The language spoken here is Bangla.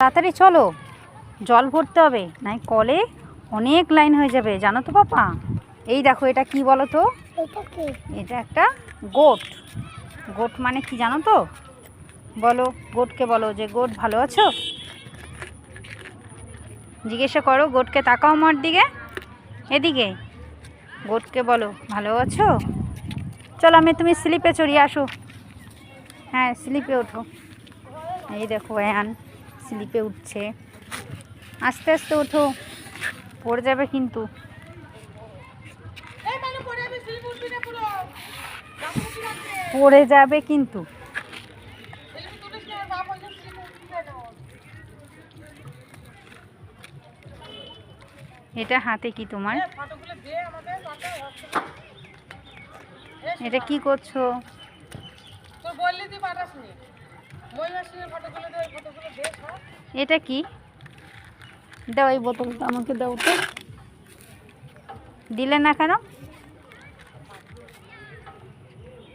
তাড়াতাড়ি চলো, জল ভরতে হবে, নাই কলে অনেক লাইন হয়ে যাবে, জানো তো পাপা। এই দেখো, এটা কি বলো তো? এটা একটা গোট। গোট মানে কি জানো তো? বলো, গোটকে বলো যে গোট ভালো আছো, জিজ্ঞাসা করো গোটকে। তাকাও আমার দিকে, এদিকে। গোটকে বলো ভালো আছো। চলো, তুমি স্লিপে চড়িয়ে আসো। হ্যাঁ, স্লিপে ওঠো। এই দেখো অ্যান স্লিপে উঠছে। আস্তে আস্তে ওঠো, পড়ে যাবে কিন্তু। পড়ে যাবে কিন্তু। এটা হাতে কি তোমার? এটা কি করছো? এটা কি? দাও এই বোতলটা আমাকে, দাও তো। দিলে না কেন?